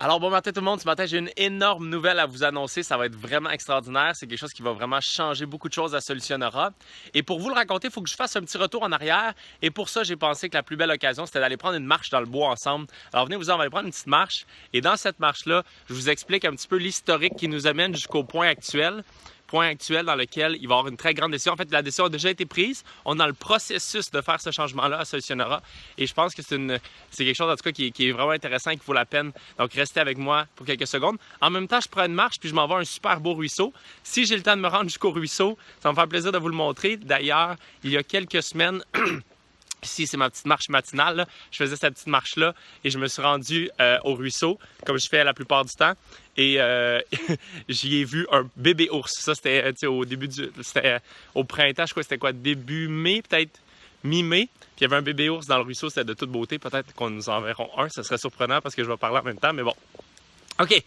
Alors bon matin tout le monde, ce matin j'ai une énorme nouvelle à vous annoncer, ça va être vraiment extraordinaire, c'est quelque chose qui va vraiment changer beaucoup de choses à Solutionnera. Et pour vous le raconter, il faut que je fasse un petit retour en arrière et pour ça j'ai pensé que la plus belle occasion c'était d'aller prendre une marche dans le bois ensemble. Alors venez vous en, on va aller prendre une petite marche et dans cette marche-là, je vous explique un petit peu l'historique qui nous amène jusqu'au point actuel dans lequel il va y avoir une très grande décision. En fait, la décision a déjà été prise. On est dans le processus de faire ce changement-là à Solutionnera. Et je pense que c'est quelque chose, en tout cas, qui est vraiment intéressant et qui vaut la peine. Donc, restez avec moi pour quelques secondes. En même temps, je prends une marche puis je m'en vais à un super beau ruisseau. Si j'ai le temps de me rendre jusqu'au ruisseau, ça va me faire plaisir de vous le montrer. D'ailleurs, il y a quelques semaines... Ici, c'est ma petite marche matinale. Là. Je faisais cette petite marche-là et je me suis rendu au ruisseau, comme je fais la plupart du temps. Et j'y ai vu un bébé ours. Ça, c'était au début c'était au printemps, je crois que c'était quoi, début mai, peut-être mi-mai. Puis il y avait un bébé ours dans le ruisseau, c'était de toute beauté. Peut-être qu'on nous enverra un, ça serait surprenant parce que je vais parler en même temps, mais bon. OK,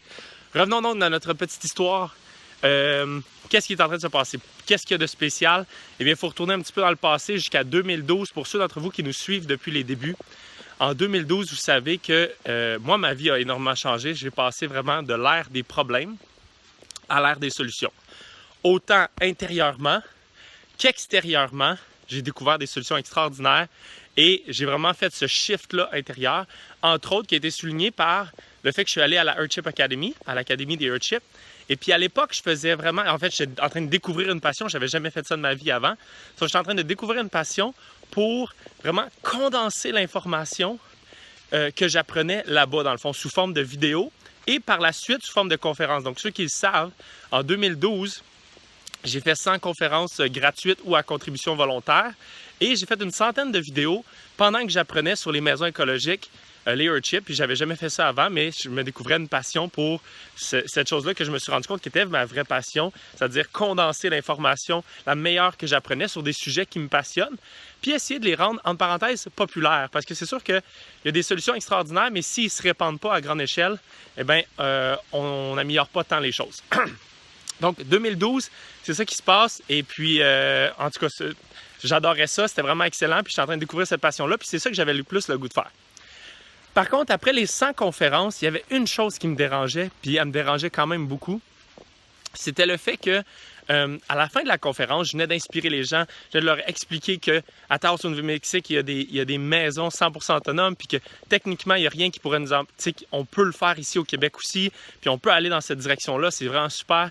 revenons donc dans notre petite histoire. Qu'est-ce qui est en train de se passer? Qu'est-ce qu'il y a de spécial? Eh bien, il faut retourner un petit peu dans le passé jusqu'à 2012 pour ceux d'entre vous qui nous suivent depuis les débuts. En 2012, vous savez que moi, ma vie a énormément changé. J'ai passé vraiment de l'ère des problèmes à l'ère des solutions. Autant intérieurement qu'extérieurement, j'ai découvert des solutions extraordinaires et j'ai vraiment fait ce shift-là intérieur, entre autres qui a été souligné par le fait que je suis allé à la Earthship Academy, à l'Académie des Earthship. Et puis à l'époque, je faisais vraiment... En fait, j'étais en train de découvrir une passion. Je n'avais jamais fait ça de ma vie avant. Donc, j'étais en train de découvrir une passion pour vraiment condenser l'information que j'apprenais là-bas, dans le fond, sous forme de vidéos et par la suite sous forme de conférences. Donc, ceux qui le savent, en 2012, j'ai fait 100 conférences gratuites ou à contribution volontaire et j'ai fait une centaine de vidéos pendant que j'apprenais sur les maisons écologiques, les Earthship, puis j'avais jamais fait ça avant, mais je me découvrais une passion pour cette chose-là que je me suis rendu compte qui était ma vraie passion, c'est-à-dire condenser l'information la meilleure que j'apprenais sur des sujets qui me passionnent, puis essayer de les rendre, en parenthèse, populaires, parce que c'est sûr qu'il y a des solutions extraordinaires, mais s'ils ne se répandent pas à grande échelle, eh bien, on n'améliore pas tant les choses. Donc, 2012, c'est ça qui se passe, et puis, en tout cas, j'adorais ça, c'était vraiment excellent, puis j'étais en train de découvrir cette passion-là, puis c'est ça que j'avais le plus le goût de faire. Par contre, après les 100 conférences, il y avait une chose qui me dérangeait, puis elle me dérangeait quand même beaucoup. C'était le fait que, à la fin de la conférence, je venais d'inspirer les gens, je venais de leur expliquer qu'à Taos, au Nouveau-Mexique, il y a des maisons 100% autonomes, puis que techniquement, il n'y a rien qui pourrait nous empêcher. On peut le faire ici au Québec aussi, puis on peut aller dans cette direction-là, c'est vraiment super.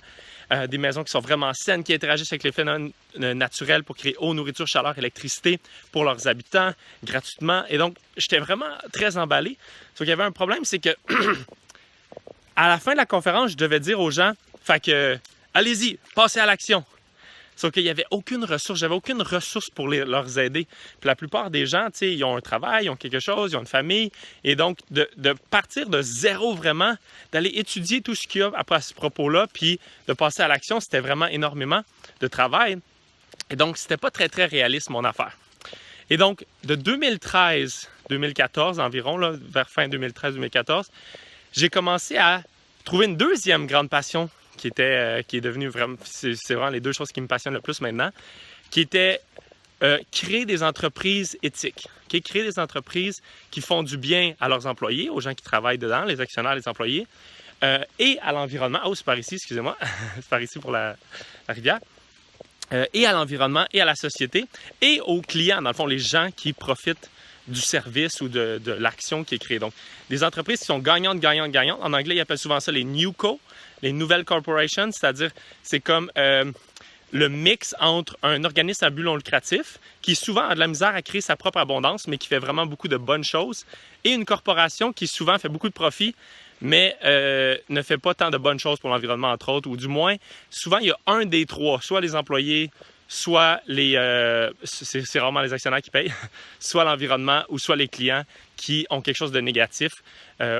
Des maisons qui sont vraiment saines, qui interagissent avec les phénomènes naturels pour créer eau, nourriture, chaleur, électricité pour leurs habitants gratuitement. Et donc, j'étais vraiment très emballé. Sauf qu'il y avait un problème, c'est que à la fin de la conférence, je devais dire aux gens, fait que, allez-y, passez à l'action. Sauf qu'il n'y avait aucune ressource, j'avais aucune ressource pour leur aider. Puis la plupart des gens, tu sais, ils ont un travail, ils ont quelque chose, ils ont une famille. Et donc, de partir de zéro vraiment, d'aller étudier tout ce qu'il y a à ce propos-là, puis de passer à l'action, c'était vraiment énormément de travail. Et donc, c'était pas très, très réaliste, mon affaire. Et donc, de 2013-2014 environ, là, vers fin 2013-2014, j'ai commencé à trouver une deuxième grande passion qui est devenue vraiment... C'est vraiment les deux choses qui me passionnent le plus maintenant, qui était créer des entreprises éthiques. Okay? Créer des entreprises qui font du bien à leurs employés, aux gens qui travaillent dedans, les actionnaires, les employés, et à l'environnement. Oh, c'est par ici, excusez-moi. C'est par ici pour la rivière. Et à l'environnement, et à la société, et aux clients, dans le fond, les gens qui profitent du service ou de l'action qui est créée. Donc, des entreprises qui sont gagnantes, gagnantes, gagnantes. En anglais, ils appellent souvent ça les newco, les nouvelles corporations, c'est-à-dire c'est comme le mix entre un organisme à but non lucratif qui souvent a de la misère à créer sa propre abondance, mais qui fait vraiment beaucoup de bonnes choses, et une corporation qui souvent fait beaucoup de profits, mais ne fait pas tant de bonnes choses pour l'environnement, entre autres, ou du moins, souvent, il y a un des trois, soit les employés, soit c'est rarement les actionnaires qui payent, soit l'environnement ou soit les clients qui ont quelque chose de négatif,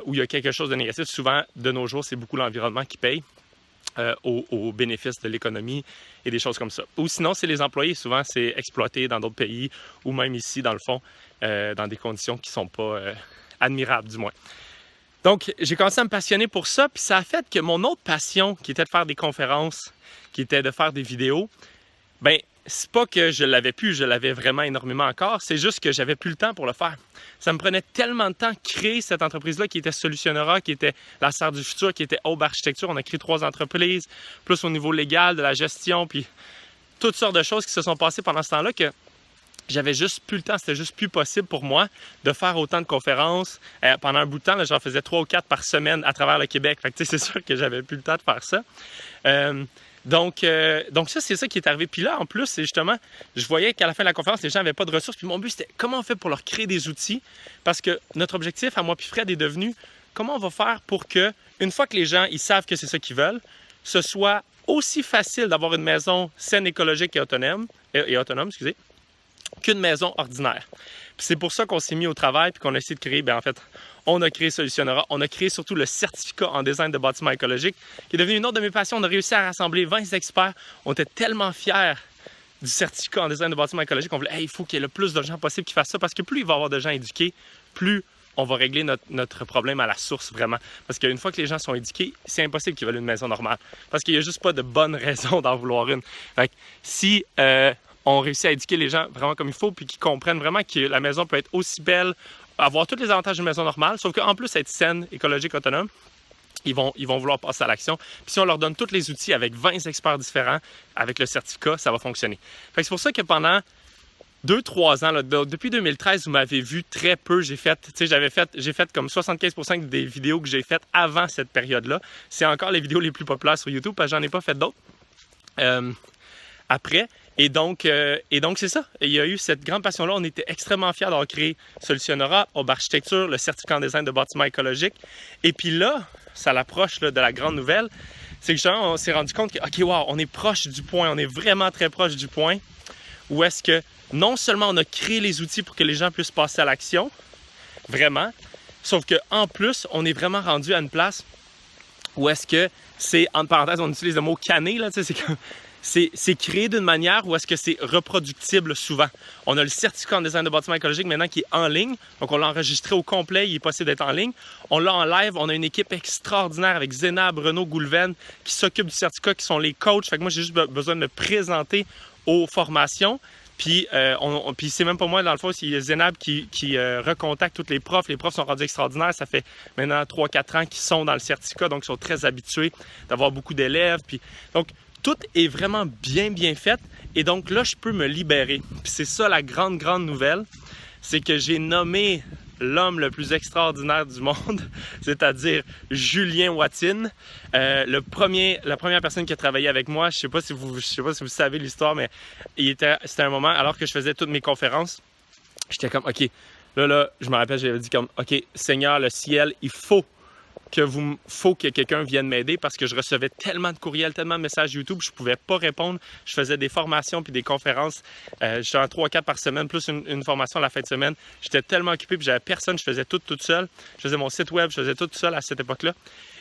où il y a quelque chose de négatif. Souvent, de nos jours, c'est beaucoup l'environnement qui paye au bénéfice de l'économie et des choses comme ça. Ou sinon, c'est les employés. Souvent, c'est exploité dans d'autres pays ou même ici, dans le fond, dans des conditions qui ne sont pas admirables, du moins. Donc, j'ai commencé à me passionner pour ça, puis ça a fait que mon autre passion, qui était de faire des conférences, qui était de faire des vidéos, bien, c'est pas que je l'avais plus, je l'avais vraiment énormément encore, c'est juste que j'avais plus le temps pour le faire. Ça me prenait tellement de temps de créer cette entreprise-là qui était Solutionnera, qui était la Serre du futur, qui était Aube Architecture. On a créé 3 entreprises, plus au niveau légal, de la gestion, puis toutes sortes de choses qui se sont passées pendant ce temps-là que j'avais juste plus le temps, c'était juste plus possible pour moi de faire autant de conférences. Pendant un bout de temps, j'en faisais 3 ou 4 par semaine à travers le Québec. Fait que c'est sûr que j'avais plus le temps de faire ça. Donc ça, c'est ça qui est arrivé. Puis là, en plus, c'est justement, je voyais qu'à la fin de la conférence, les gens n'avaient pas de ressources. Puis mon but, c'était comment on fait pour leur créer des outils? Parce que notre objectif, à moi puis Fred, est devenu comment on va faire pour que, une fois que les gens ils savent que c'est ça qu'ils veulent, ce soit aussi facile d'avoir une maison saine, écologique et autonome, qu'une maison ordinaire. Puis c'est pour ça qu'on s'est mis au travail puis qu'on a essayé de créer, en fait, on a créé Solutionnera. On a créé surtout le certificat en design de bâtiments écologiques, qui est devenu une autre de mes passions. On a réussi à rassembler 20 experts. On était tellement fiers du certificat en design de bâtiments écologiques qu'on voulait, il faut qu'il y ait le plus de gens possible qui fassent ça, parce que plus il va y avoir de gens éduqués, plus on va régler notre problème à la source, vraiment. Parce qu'une fois que les gens sont éduqués, c'est impossible qu'ils veulent une maison normale. Parce qu'il n'y a juste pas de bonne raison d'en vouloir une. Fait que si on réussit à éduquer les gens vraiment comme il faut, puis qu'ils comprennent vraiment que la maison peut être aussi belle, avoir tous les avantages d'une maison normale, sauf qu'en plus être saine, écologique, autonome, ils vont vouloir passer à l'action. Puis si on leur donne tous les outils avec 20 experts différents, avec le certificat, ça va fonctionner. Fait que c'est pour ça que pendant 2-3 ans, là, depuis 2013, vous m'avez vu très peu. J'ai fait comme 75% des vidéos que j'ai faites avant cette période-là. C'est encore les vidéos les plus populaires sur YouTube, parce que j'en ai pas fait d'autres après. Et donc c'est ça. Il y a eu cette grande passion-là. On était extrêmement fiers d'avoir créé Solutionnera, Aube Architecture, le certificat en design de bâtiments écologiques. Et puis là, ça l'approche de la grande nouvelle. C'est que on s'est rendu compte que, OK, wow, on est proche du point. On est vraiment très proche du point où est-ce que non seulement on a créé les outils pour que les gens puissent passer à l'action, vraiment, sauf qu'en plus, on est vraiment rendu à une place où est-ce que c'est, entre parenthèses, on utilise le mot canner, là, tu sais, c'est créé d'une manière où est-ce que c'est reproductible souvent. On a le certificat en design de bâtiments écologiques maintenant qui est en ligne. Donc, on l'a enregistré au complet. Il est possible d'être en ligne. On l'a en live. On a une équipe extraordinaire avec Zénab, Renaud Goulven qui s'occupent du certificat, qui sont les coachs. Fait que moi, j'ai juste besoin de me présenter aux formations. Puis, puis c'est même pas moi, dans le fond, c'est Zénab qui recontacte tous les profs. Les profs sont rendus extraordinaires. Ça fait maintenant 3-4 ans qu'ils sont dans le certificat. Donc, ils sont très habitués d'avoir beaucoup d'élèves. Puis, donc, tout est vraiment bien fait et donc là, je peux me libérer. Puis c'est ça la grande nouvelle, c'est que j'ai nommé l'homme le plus extraordinaire du monde, c'est-à-dire Julien Watine, la première personne qui a travaillé avec moi. Je sais pas si vous savez l'histoire, mais c'était un moment, alors que je faisais toutes mes conférences, j'étais comme, OK, là, je me rappelle, j'avais dit comme, OK, Seigneur, le ciel, il faut que quelqu'un vienne m'aider parce que je recevais tellement de courriels, tellement de messages YouTube, je ne pouvais pas répondre. Je faisais des formations puis des conférences. J'étais en 3-4 par semaine, plus une formation à la fin de semaine. J'étais tellement occupé puis j'avais personne. Je faisais tout seul. Je faisais mon site web, je faisais tout seul à cette époque-là.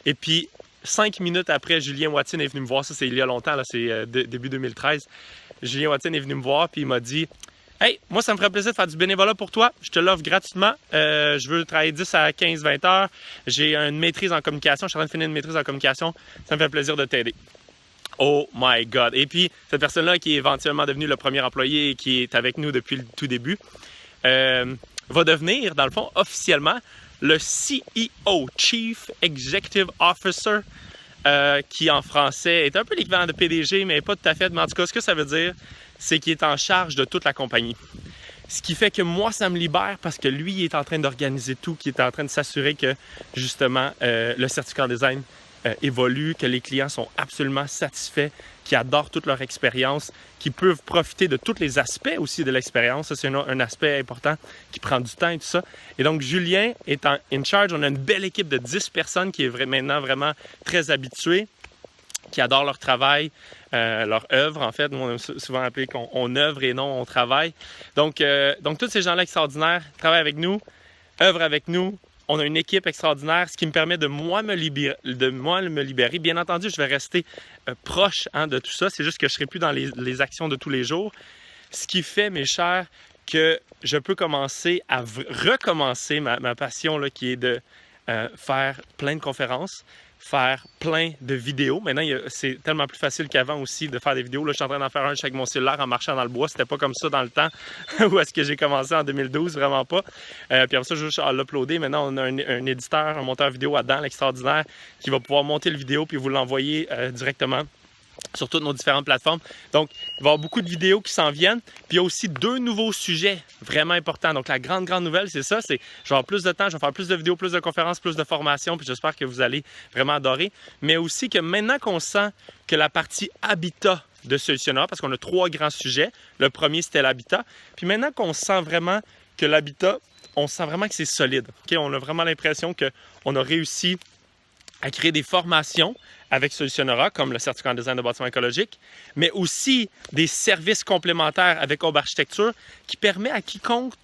Et puis, 5 minutes après, Julien Watine est venu me voir. Ça, c'est il y a longtemps, là, c'est début 2013. Julien Watine est venu me voir puis il m'a dit... Hey, moi, ça me ferait plaisir de faire du bénévolat pour toi. Je te l'offre gratuitement. Je veux travailler 10 à 15-20 heures. J'ai une maîtrise en communication. Je suis en train de finir une maîtrise en communication. Ça me fait plaisir de t'aider. Oh my God! Et puis, cette personne-là qui est éventuellement devenue le premier employé et qui est avec nous depuis le tout début, va devenir, dans le fond, officiellement, le CEO, Chief Executive Officer, qui en français est un peu l'équivalent de PDG, mais pas tout à fait. Mais en tout cas, ce que ça veut dire, c'est qu'il est en charge de toute la compagnie. Ce qui fait que moi, ça me libère parce que lui, il est en train d'organiser tout, qui est en train de s'assurer que, justement, le certificat en design évolue, que les clients sont absolument satisfaits, qui adorent toute leur expérience, qui peuvent profiter de tous les aspects aussi de l'expérience. Ça, c'est un aspect important qui prend du temps et tout ça. Et donc, Julien est in charge. On a une belle équipe de 10 personnes qui est maintenant vraiment très habituée, qui adorent leur travail, leur œuvre, en fait. Nous, on a souvent appelé qu'on œuvre et non on travaille. Donc tous ces gens-là extraordinaires travaillent avec nous, œuvrent avec nous. On a une équipe extraordinaire, ce qui me permet de moi me libérer. Bien entendu, je vais rester proche de tout ça. C'est juste que je ne serai plus dans les actions de tous les jours. Ce qui fait, mes chers, que je peux commencer à recommencer ma passion là, qui est de faire plein de conférences, faire plein de vidéos. Maintenant, c'est tellement plus facile qu'avant aussi de faire des vidéos. Là, je suis en train d'en faire un avec mon cellulaire en marchant dans le bois. C'était pas comme ça dans le temps où est-ce que j'ai commencé en 2012, vraiment pas. Puis après ça, je vais juste l'uploader. Maintenant, on a un éditeur, un monteur vidéo là-dedans, l'extraordinaire, qui va pouvoir monter le vidéo puis vous l'envoyer directement sur toutes nos différentes plateformes. Donc, il va y avoir beaucoup de vidéos qui s'en viennent. Puis, il y a aussi 2 nouveaux sujets vraiment importants. Donc, la grande nouvelle, c'est ça. C'est je vais avoir plus de temps, je vais faire plus de vidéos, plus de conférences, plus de formations. Puis, j'espère que vous allez vraiment adorer. Mais aussi que maintenant qu'on sent que la partie habitat de Solutionnera, parce qu'on a 3 grands sujets. Le premier, c'était l'habitat. Puis, maintenant qu'on sent vraiment que l'habitat, on sent vraiment que c'est solide. Okay? On a vraiment l'impression qu'on a réussi à créer des formations avec Solutionnera, comme le certificat en design de bâtiment écologique, mais aussi des services complémentaires avec Aube Architecture qui permet à quiconque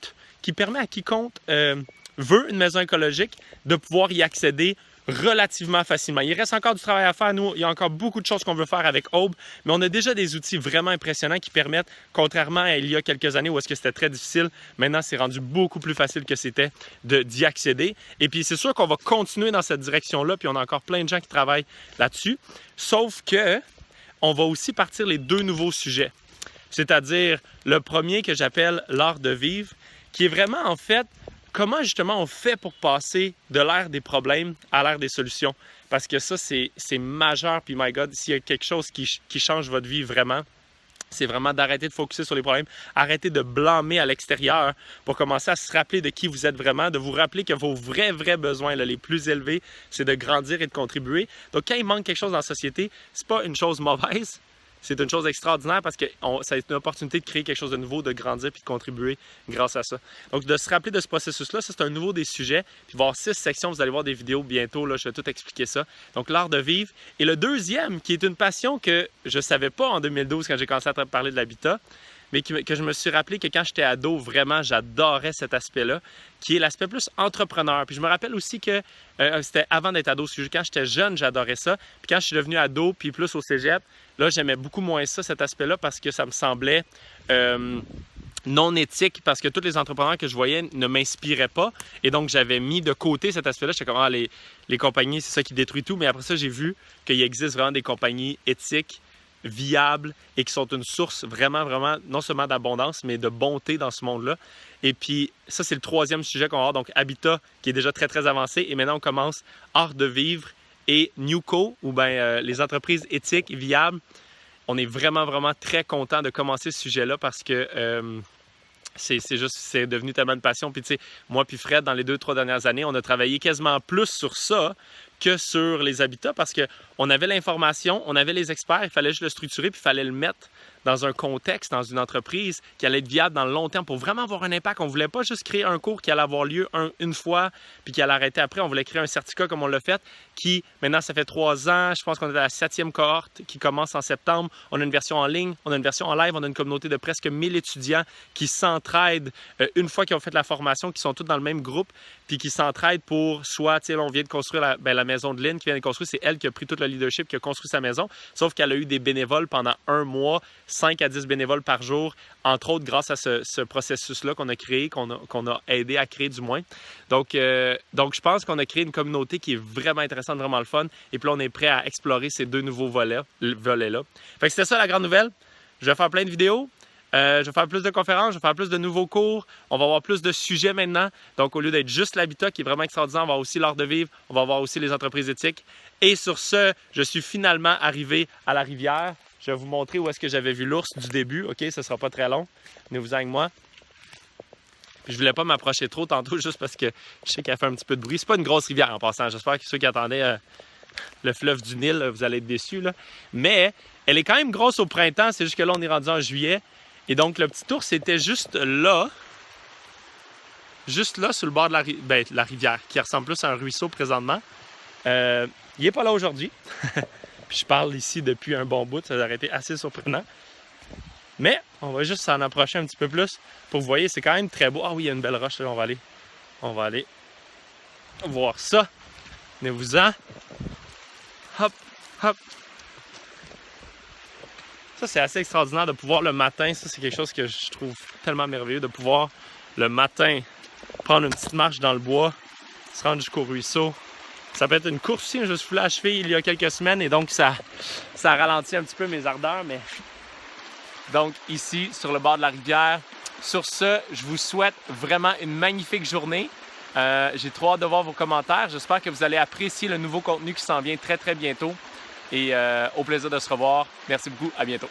veut une maison écologique de pouvoir y accéder relativement facilement. Il reste encore du travail à faire. Nous, il y a encore beaucoup de choses qu'on veut faire avec Aube, mais on a déjà des outils vraiment impressionnants qui permettent, contrairement à il y a quelques années où est-ce que c'était très difficile, maintenant c'est rendu beaucoup plus facile que c'était d'y accéder. Et puis c'est sûr qu'on va continuer dans cette direction-là, puis on a encore plein de gens qui travaillent là-dessus, sauf que on va aussi partir les 2 nouveaux sujets. C'est-à-dire le premier que j'appelle l'art de vivre, qui est vraiment en fait comment justement on fait pour passer de l'ère des problèmes à l'ère des solutions? Parce que ça, c'est majeur. Puis, my God, s'il y a quelque chose qui change votre vie vraiment, c'est vraiment d'arrêter de focuser sur les problèmes, arrêter de blâmer à l'extérieur pour commencer à se rappeler de qui vous êtes vraiment, de vous rappeler que vos vrais besoins là, les plus élevés, c'est de grandir et de contribuer. Donc, quand il manque quelque chose dans la société, c'est pas une chose mauvaise. C'est une chose extraordinaire parce que ça a été une opportunité de créer quelque chose de nouveau, de grandir puis de contribuer grâce à ça. Donc, de se rappeler de ce processus-là, ça, c'est un nouveau des sujets. Puis, il va y avoir 6 sections. Vous allez voir des vidéos bientôt. Là, je vais tout expliquer ça. Donc, l'art de vivre. Et le deuxième, qui est une passion que je ne savais pas en 2012 quand j'ai commencé à parler de l'habitat, mais que je me suis rappelé que quand j'étais ado, vraiment, j'adorais cet aspect-là, qui est l'aspect plus entrepreneur. Puis je me rappelle aussi que c'était avant d'être ado. Quand j'étais jeune, j'adorais ça. Puis quand je suis devenu ado, puis plus au cégep, là, j'aimais beaucoup moins ça, cet aspect-là, parce que ça me semblait non éthique, parce que tous les entrepreneurs que je voyais ne m'inspiraient pas. Et donc, j'avais mis de côté cet aspect-là. J'étais comme, les compagnies, c'est ça qui détruit tout. Mais après ça, j'ai vu qu'il existe vraiment des compagnies éthiques, viables et qui sont une source vraiment, non seulement d'abondance, mais de bonté dans ce monde-là. Et puis, ça, c'est le 3e sujet qu'on va avoir. Donc, habitat, qui est déjà très avancé. Et maintenant, on commence art de vivre et Newco, ou bien les entreprises éthiques et viables. On est vraiment très content de commencer ce sujet-là parce que c'est devenu tellement une passion. Puis, tu sais, moi puis Fred, dans les 2-3 dernières années, on a travaillé quasiment plus sur ça que sur les habitats parce qu'on avait l'information, on avait les experts, il fallait juste le structurer puis il fallait le mettre dans un contexte, dans une entreprise qui allait être viable dans le long terme pour vraiment avoir un impact. On ne voulait pas juste créer un cours qui allait avoir lieu une fois puis qui allait arrêter après. On voulait créer un certificat comme on l'a fait qui, maintenant, ça fait 3 ans. Je pense qu'on est à la 7e cohorte qui commence en septembre. On a une version en ligne, on a une version en live. On a une communauté de presque 1000 étudiants qui s'entraident une fois qu'ils ont fait la formation, qui sont tous dans le même groupe puis qui s'entraident pour soit, tu sais, on vient de construire la maison de Lynn qui vient de construire. C'est elle qui a pris tout le leadership, qui a construit sa maison. Sauf qu'elle a eu des bénévoles pendant 1 mois, 5 à 10 bénévoles par jour, entre autres grâce à ce processus-là qu'on a créé, qu'on a aidé à créer du moins. Donc je pense qu'on a créé une communauté qui est vraiment intéressante, vraiment le fun. Et puis là, on est prêt à explorer ces 2 nouveaux volets-là. Fait que c'était ça la grande nouvelle. Je vais faire plein de vidéos. Je vais faire plus de conférences, je vais faire plus de nouveaux cours. On va avoir plus de sujets maintenant. Donc, au lieu d'être juste l'habitat qui est vraiment extraordinaire, on va avoir aussi l'art de vivre, on va avoir aussi les entreprises éthiques. Et sur ce, je suis finalement arrivé à la rivière. Je vais vous montrer où est-ce que j'avais vu l'ours du début. OK, ce ne sera pas très long. Venez-vous avec moi. Puis je voulais pas m'approcher trop tantôt juste parce que je sais qu'elle fait un petit peu de bruit. C'est pas une grosse rivière en passant. J'espère que ceux qui attendaient le fleuve du Nil, vous allez être déçus. Là. Mais elle est quand même grosse au printemps. C'est juste que là, on est rendu en juillet. Et donc, le petit ours était juste là sur le bord de la rivière, qui ressemble plus à un ruisseau présentement. Il n'est pas là aujourd'hui. Puis je parle ici depuis un bon bout, ça aurait été assez surprenant. Mais on va juste s'en approcher un petit peu plus pour vous voyez, c'est quand même très beau. Ah oui, il y a une belle roche, là, on va aller voir ça. Venez-vous-en. Hop, hop. Ça, c'est assez extraordinaire de pouvoir le matin. Ça, c'est quelque chose que je trouve tellement merveilleux de pouvoir le matin prendre une petite marche dans le bois, se rendre jusqu'au ruisseau, Ça peut être une course aussi. Je me suis foulé à la cheville il y a quelques semaines et donc ça ralentit un petit peu mes ardeurs. Mais donc ici, sur le bord de la rivière. Sur ce, je vous souhaite vraiment une magnifique journée. J'ai trop hâte de voir vos commentaires. J'espère que vous allez apprécier le nouveau contenu qui s'en vient très, très bientôt. Et au plaisir de se revoir. Merci beaucoup. À bientôt.